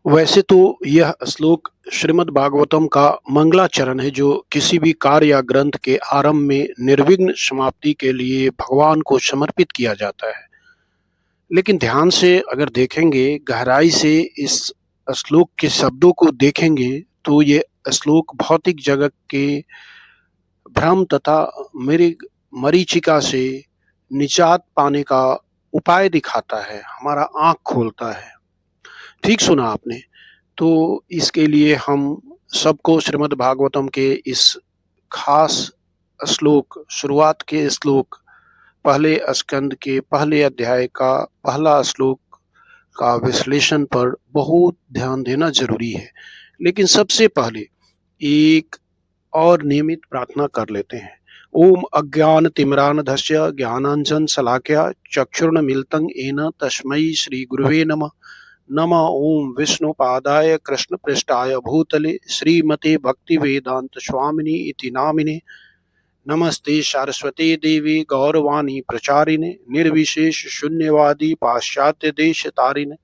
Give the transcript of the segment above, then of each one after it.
वैसे तो यह श्लोक श्रीमद् भागवतम का मंगलाचरण है, जो किसी भी कार्य या ग्रंथ के आरंभ में निर्विघ्न समाप्ति के लिए भगवान को समर्पित किया जाता है। लेकिन ध्यान से अगर देखेंगे, गहराई से इस श्लोक के शब्दों को देखेंगे, तो ये श्लोक भौतिक जगत के भ्रम तथा मृग मरीचिका से निजात पाने का उपाय दिखाता है, हमारा आँख खोलता है। ठीक सुना आपने। तो इसके लिए हम सबको श्रीमद् भागवतम के इस खास श्लोक, शुरुआत के श्लोक, पहले स्कंद के पहले अध्याय का पहला श्लोक का विश्लेषण पर बहुत ध्यान देना जरूरी है। लेकिन सबसे पहले एक और नियमित प्रार्थना कर लेते हैं। ओम अज्ञान तिमिरान्धस्य ज्ञानांजन शलाकया चक्षुर्न्मीलितं येन तस्मै श्री गुरुवे नमः। नमः ओम विष्णुपादाय कृष्णपृष्ठाय भूतले श्रीमते भक्तिवेदांत स्वामिनि इति नामिने। नमस्ते सारस्वते देवी गौरवाणी प्रचारिणे निर्विशेष शून्यवादी पाश्चात्य देश तारिणे।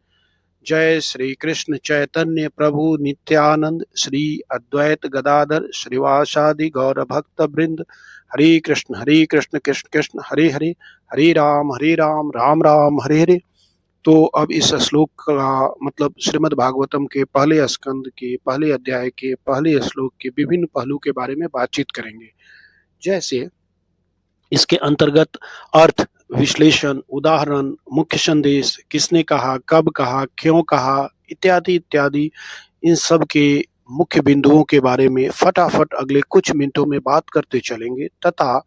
जय श्री कृष्ण चैतन्य प्रभु नित्यानंद श्री अद्वैत गदाधर श्रीवासादि गौर भक्त वृंद। हरे कृष्ण कृष्ण कृष्ण हरे हरे, हरे राम राम राम हरे हरे। तो अब इस श्लोक का मतलब श्रीमद् भागवतम के पहले स्कंद के पहले अध्याय के पहले श्लोक के विभिन्न पहलू के बारे में बातचीत करेंगे। जैसे इसके अंतर्गत अर्थ, विश्लेषण, उदाहरण, मुख्य संदेश, किसने कहा, कब कहा, क्यों कहा, इत्यादि इत्यादि, इन सब के मुख्य बिंदुओं के बारे में फटाफट अगले कुछ मिनटों में बात करते चलेंगे तथा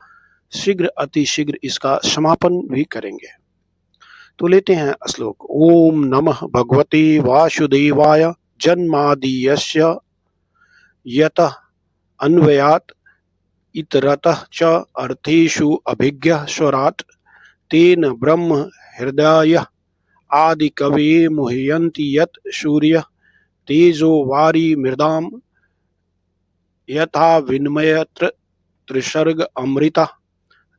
शीघ्र अतिशीघ्र इसका समापन भी करेंगे। तो लेते हैं श्लोक। ओम नमः भगवते वासुदेवाय जन्मादियस्य यतः अन्वयात् इतरतः च अर्थेषु अभिज्ञः स्वराट् तेन ब्रह्म हृदय आदि कवये मुह्यन्ति यत् सूर्यः तेजो वारी मृदाम यथा विनिमयत्र त्रिसर्ग अमृता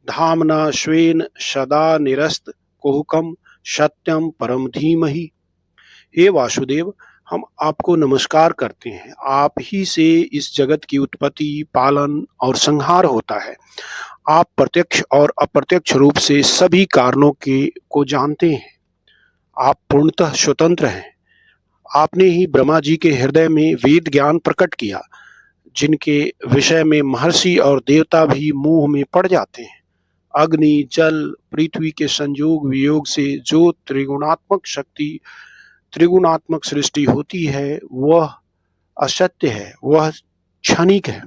धामना स्वेन सदा निरस्त कुहुकम सत्यम परम धीमहि। हे वासुदेव, हम आपको नमस्कार करते हैं। आप ही से इस जगत की उत्पत्ति, पालन और संहार होता है। आप प्रत्यक्ष और अप्रत्यक्ष रूप से सभी कारणों को जानते हैं। आप पूर्णतः स्वतंत्र हैं। आपने ही ब्रह्मा जी के हृदय में वेद ज्ञान प्रकट किया, जिनके विषय में महर्षि और देवता भी मोह में पड़ जाते हैं। अग्नि, जल, पृथ्वी के संयोग वियोग से जो त्रिगुणात्मक सृष्टि होती है, वह असत्य है, वह क्षणिक है।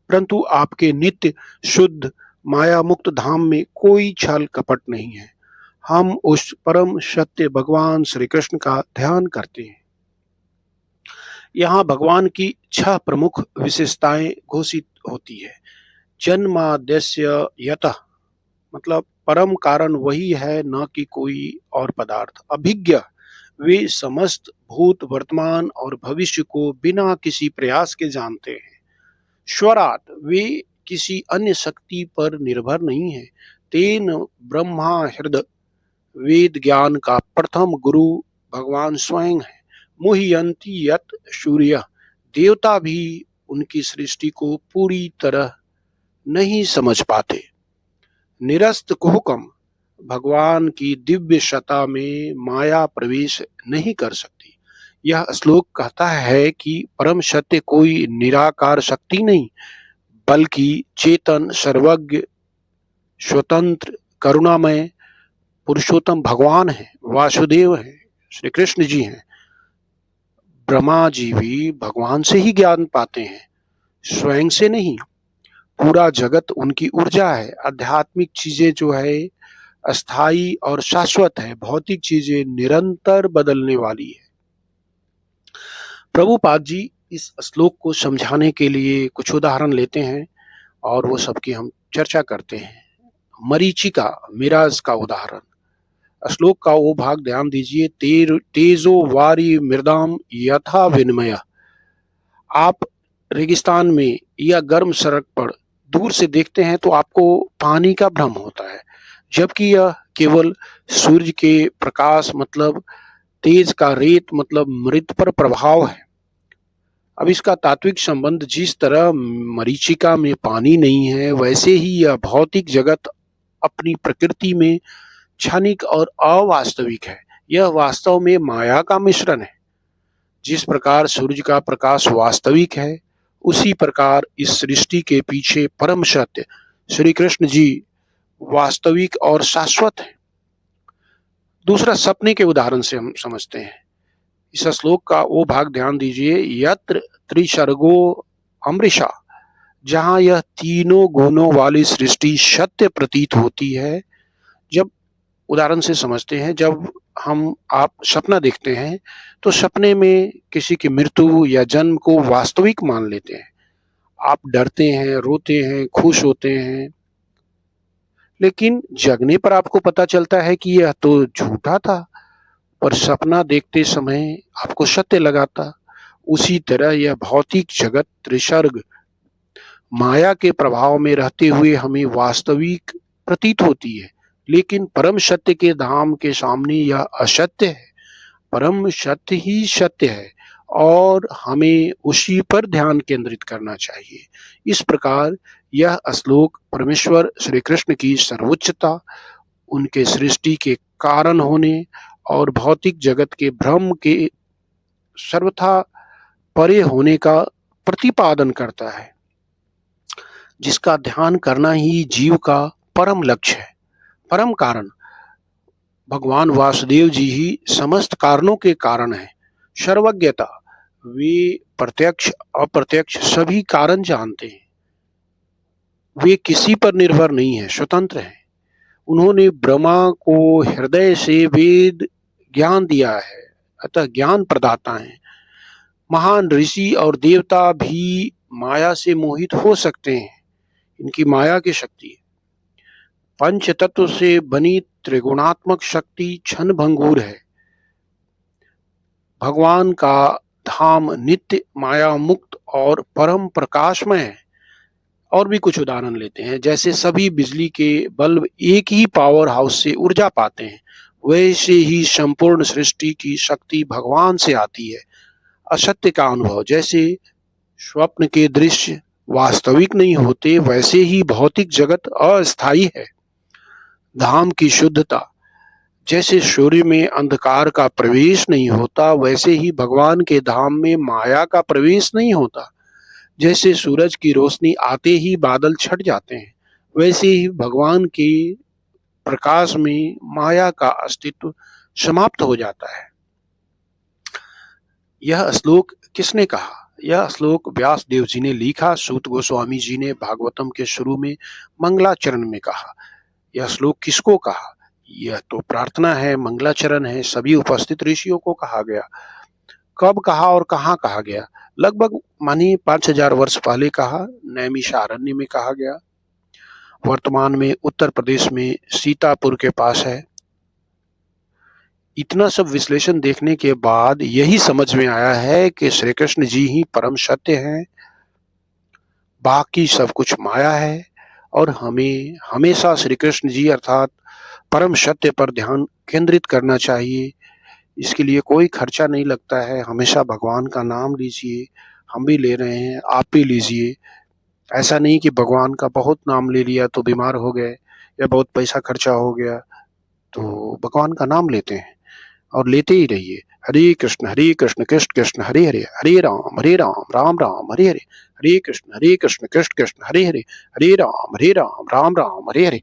परंतु आपके नित्य शुद्ध माया मुक्त धाम में कोई छल कपट नहीं है। हम उस परम सत्य भगवान श्री कृष्ण का ध्यान करते हैं। यहाँ भगवान की 6 प्रमुख विशेषताएं घोषित होती है। जन्माद्यस्य यतः मतलब परम कारण वही है, न कि कोई और पदार्थ। अभिज्ञ, वे समस्त भूत वर्तमान और भविष्य को बिना किसी प्रयास के जानते हैं। स्वराट, वे किसी अन्य शक्ति पर निर्भर नहीं है। तेन ब्रह्मा हृदय, वेद ज्ञान का प्रथम गुरु भगवान स्वयं है। मुह्यन्ति यत् सूर्य, देवता भी उनकी सृष्टि को पूरी तरह नहीं समझ पाते। निरस्त कुहुकम, भगवान की दिव्य सत्ता में माया प्रवेश नहीं कर सकती। यह श्लोक कहता है कि परम सत्य कोई निराकार शक्ति नहीं, बल्कि चेतन, सर्वज्ञ, स्वतंत्र, करुणामय पुरुषोत्तम भगवान है, वासुदेव है, श्री कृष्ण जी हैं। ब्रह्मा जी भी भगवान से ही ज्ञान पाते हैं, स्वयं से नहीं। पूरा जगत उनकी ऊर्जा है। आध्यात्मिक चीजें जो है अस्थाई और शाश्वत है, भौतिक चीजें निरंतर बदलने वाली है। प्रभुपाद जी इस श्लोक को समझाने के लिए कुछ उदाहरण लेते हैं और वो सबकी हम चर्चा करते हैं। मरीचिका, मिराज का उदाहरण। श्लोक का वो भाग ध्यान दीजिए। तेजो वारी मृदाम यथा विनिमय। आप रेगिस्तान में या गर्म सड़क पर दूर से देखते हैं तो आपको पानी का भ्रम होता है, जबकि यह केवल सूर्य के प्रकाश मतलब तेज का रेत मतलब मृत पर प्रभाव है। अब इसका तात्विक संबंध जिस तरह मरीचिका में पानी नहीं है, वैसे ही यह भौतिक जगत अपनी प्रकृति में क्षणिक और अवास्तविक है। यह वास्तव में माया का मिश्रण है। जिस प्रकार सूर्य का प्रकाश वास्तविक है, उसी प्रकार इस सृष्टि के पीछे परम सत्य श्री कृष्ण जी वास्तविक और शाश्वत है। दूसरा, सपने के उदाहरण से हम समझते हैं। इस श्लोक का वो भाग ध्यान दीजिए, यत्र त्रिसर्गो अमृषा, जहां यह तीनों गुणों वाली सृष्टि सत्य प्रतीत होती है। जब उदाहरण से समझते हैं, जब आप सपना देखते हैं तो सपने में किसी की मृत्यु या जन्म को वास्तविक मान लेते हैं। आप डरते हैं, रोते हैं, खुश होते हैं, लेकिन जगने पर आपको पता चलता है कि यह तो झूठा था, पर सपना देखते समय आपको सत्य लगा था। उसी तरह यह भौतिक जगत त्रिसर्ग माया के प्रभाव में रहते हुए हमें वास्तविक प्रतीत होती है, लेकिन परम सत्य के धाम के सामने यह असत्य है। परम सत्य ही सत्य है और हमें उसी पर ध्यान केंद्रित करना चाहिए। इस प्रकार यह श्लोक परमेश्वर श्री कृष्ण की सर्वोच्चता, उनके सृष्टि के कारण होने और भौतिक जगत के भ्रम के सर्वथा परे होने का प्रतिपादन करता है, जिसका ध्यान करना ही जीव का परम लक्ष्य है। परम कारण भगवान वासुदेव जी ही समस्त कारणों के कारण है। सर्वज्ञता, वे प्रत्यक्ष अप्रत्यक्ष सभी कारण जानते हैं। वे किसी पर निर्भर नहीं है, स्वतंत्र हैं। उन्होंने ब्रह्मा को हृदय से वेद ज्ञान दिया है, अतः ज्ञान प्रदाता हैं। महान ऋषि और देवता भी माया से मोहित हो सकते हैं, इनकी माया की शक्ति है। पंच तत्व से बनी त्रिगुणात्मक शक्ति क्षण भंगुर है। भगवान का धाम नित्य माया मुक्त और परम प्रकाशमय है। और भी कुछ उदाहरण लेते हैं, जैसे सभी बिजली के बल्ब एक ही पावर हाउस से ऊर्जा पाते हैं, वैसे ही संपूर्ण सृष्टि की शक्ति भगवान से आती है। असत्य का अनुभव, जैसे स्वप्न के दृश्य वास्तविक नहीं होते, वैसे ही भौतिक जगत अस्थायी है। धाम की शुद्धता, जैसे सूर्य में अंधकार का प्रवेश नहीं होता, वैसे ही भगवान के धाम में माया का प्रवेश नहीं होता। जैसे सूरज की रोशनी आते ही बादल छट जाते हैं, वैसे ही भगवान के प्रकाश में माया का अस्तित्व समाप्त हो जाता है। यह श्लोक किसने कहा? यह श्लोक व्यास देव जी ने लिखा। सूत गोस्वामी जी ने भागवतम के शुरू में मंगलाचरण में कहा। यह श्लोक किसको कहा? यह तो प्रार्थना है, मंगलाचरण है, सभी उपस्थित ऋषियों को कहा गया। कब कहा और कहाँ कहा गया? लगभग मानिए 5000 वर्ष पहले कहा, नैमिषारण्य में कहा गया। वर्तमान में उत्तर प्रदेश में सीतापुर के पास है। इतना सब विश्लेषण देखने के बाद यही समझ में आया है कि श्री कृष्ण जी ही परम सत्य हैं, बाकी सब कुछ माया है, और हमें हमेशा श्री कृष्ण जी अर्थात परम सत्य पर ध्यान केंद्रित करना चाहिए। इसके लिए कोई खर्चा नहीं लगता है। हमेशा भगवान का नाम लीजिए, हम भी ले रहे हैं, आप भी लीजिए। ऐसा नहीं कि भगवान का बहुत नाम ले लिया तो बीमार हो गए या बहुत पैसा खर्चा हो गया, तो भगवान का नाम लेते हैं और लेते ही रहिए। हरे कृष्ण कृष्ण कृष्ण हरे हरे, हरे राम राम राम हरे हरे, हरे कृष्ण कृष्ण कृष्ण हरे हरे, हरे राम राम राम हरे हरे।